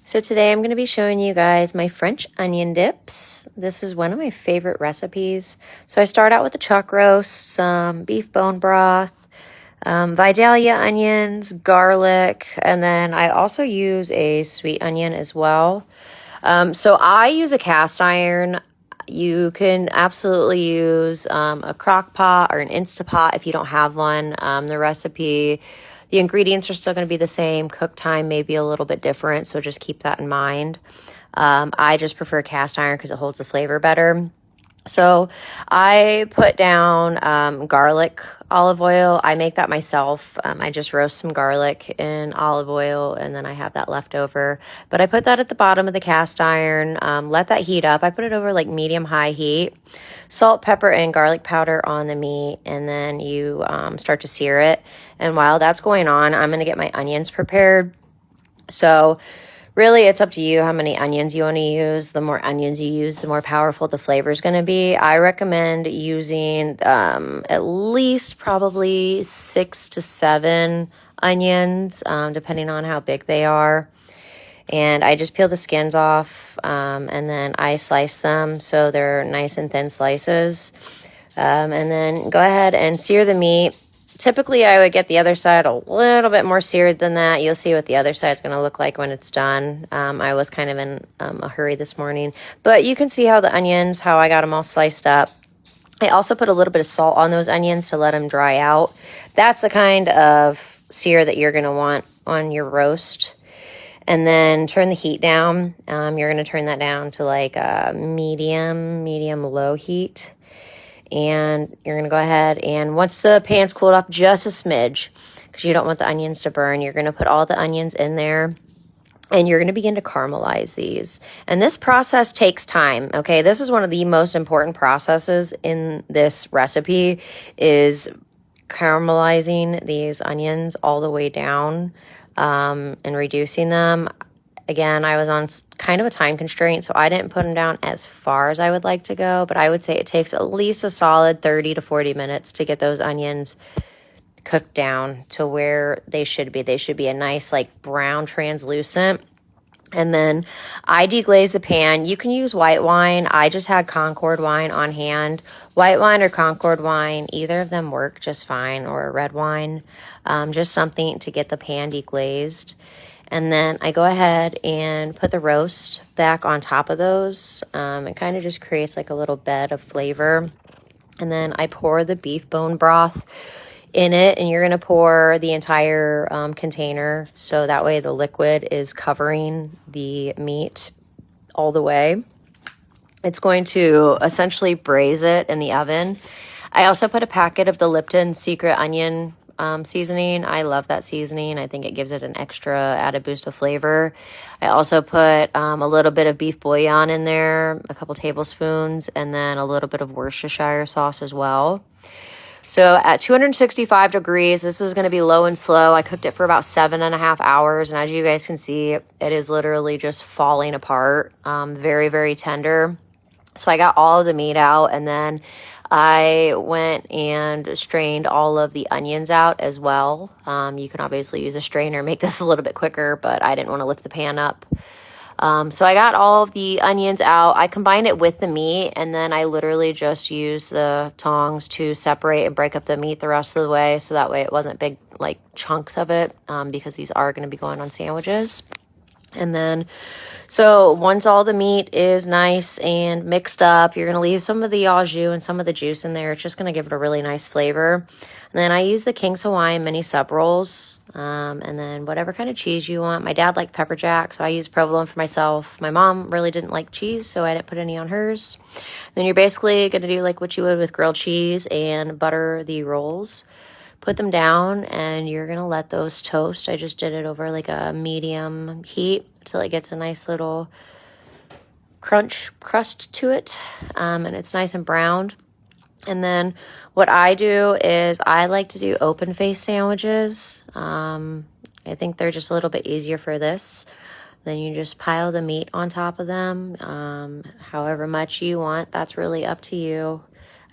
So today I'm going to be showing you guys my French onion dips. This is one of my favorite recipes. So I start out with the chuck roast, some beef bone broth, Vidalia onions, garlic, and then I also use a sweet onion as well. So I use a cast iron. You can absolutely use a crock pot or an Instapot if you don't have one. The ingredients are still going to be the same. Cook time may be a little bit different, so just keep that in mind. I just prefer cast iron because it holds the flavor better. So I put down garlic olive oil. I make that myself. I just roast some garlic in olive oil and then I have that left over. But I put that at the bottom of the cast iron, let that heat up. I put it over like medium-high heat. Salt, pepper, and garlic powder on the meat, and then you start to sear it. And while that's going on, I'm going to get my onions prepared. So really, it's up to you how many onions you want to use. The more onions you use, the more powerful the flavor is going to be. I recommend using at least probably 6 to 7 onions, depending on how big they are. And I just peel the skins off, and then I slice them so they're nice and thin slices. And then go ahead and sear the meat. Typically, I would get the other side a little bit more seared than that. You'll see what the other side's going to look like when it's done. I was kind of in a hurry this morning. But you can see how the onions, how I got them all sliced up. I also put a little bit of salt on those onions to let them dry out. That's the kind of sear that you're going to want on your roast. And then turn the heat down. You're going to turn that down to like a medium-low heat. And you're going to go ahead and once the pan's cooled off just a smidge, because you don't want the onions to burn, you're going to put all the onions in there and you're going to begin to caramelize these. And this process takes time, okay? This is one of the most important processes in this recipe is caramelizing these onions all the way down and reducing them. Again, I was on kind of a time constraint, so I didn't put them down as far as I would like to go, but I would say it takes at least a solid 30 to 40 minutes to get those onions cooked down to where they should be. They should be a nice, like, brown translucent. And then I deglaze the pan. You can use white wine. I just had Concord wine on hand. White wine or Concord wine, either of them work just fine, or a red wine. Just something to get the pan deglazed. And then I go ahead and put the roast back on top of those. It kind of just creates like a little bed of flavor. And then I pour the beef bone broth in it, and you're going to pour the entire container. So that way the liquid is covering the meat all the way. It's going to essentially braise it in the oven. I also put a packet of the Lipton Secret Onion seasoning. I love that seasoning. I think it gives it an extra added boost of flavor. I also put a little bit of beef bouillon in there, a couple tablespoons, and then a little bit of Worcestershire sauce as well. So at 265 degrees, this is going to be low and slow. I cooked it for about 7.5 hours. And as you guys can see, it is literally just falling apart. Very, very tender. So I got all of the meat out, and then I went and strained all of the onions out as well. You can obviously use a strainer, make this a little bit quicker, but I didn't want to lift the pan up. So I got all of the onions out. I combined it with the meat, and then I literally just used the tongs to separate and break up the meat the rest of the way. So that way it wasn't big like chunks of it, because these are going to be going on sandwiches. And then, so once all the meat is nice and mixed up, you're going to leave some of the au jus and some of the juice in there. It's just going to give it a really nice flavor. And then I use the King's Hawaiian mini sub rolls, and then whatever kind of cheese you want. My dad liked pepper jack, so I used provolone for myself. My mom really didn't like cheese, so I didn't put any on hers. Then you're basically going to do like what you would with grilled cheese and butter the rolls. Put them down, and you're going to let those toast. I just did it over like a medium heat till it gets a nice little crust to it, and it's nice and browned. And then what I do is I like to do open face sandwiches. I think they're just a little bit easier for this. Then you just pile the meat on top of them, however much you want. That's really up to you.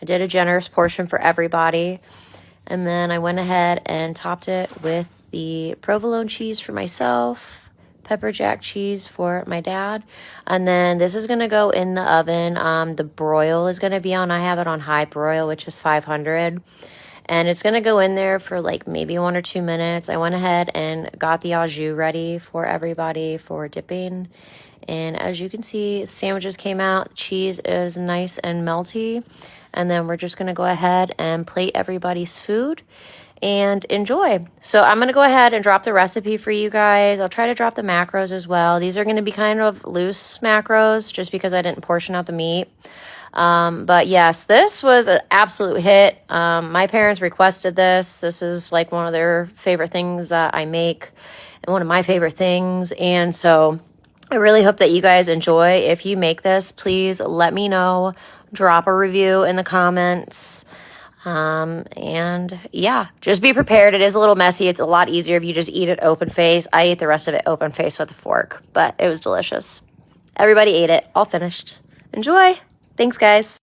I did a generous portion for everybody. And then I went ahead and topped it with the provolone cheese for myself, pepper jack cheese for my dad. And then this is going to go in the oven. The broil is going to be on, I have it on high broil, which is 500. And it's going to go in there for like maybe 1 or 2 minutes. I went ahead and got the au jus ready for everybody for dipping. And as you can see, the sandwiches came out. The cheese is nice and melty. And then we're just going to go ahead and plate everybody's food and enjoy. So I'm going to go ahead and drop the recipe for you guys. I'll try to drop the macros as well. These are going to be kind of loose macros just because I didn't portion out the meat. But yes, this was an absolute hit. My parents requested this. This is like one of their favorite things that I make and one of my favorite things. And so I really hope that you guys enjoy. If you make this, please let me know. Drop a review in the comments. And yeah, just be prepared. It is a little messy. It's a lot easier if you just eat it open face. I ate the rest of it open face with a fork, but it was delicious. Everybody ate it. All finished. Enjoy. Thanks, guys.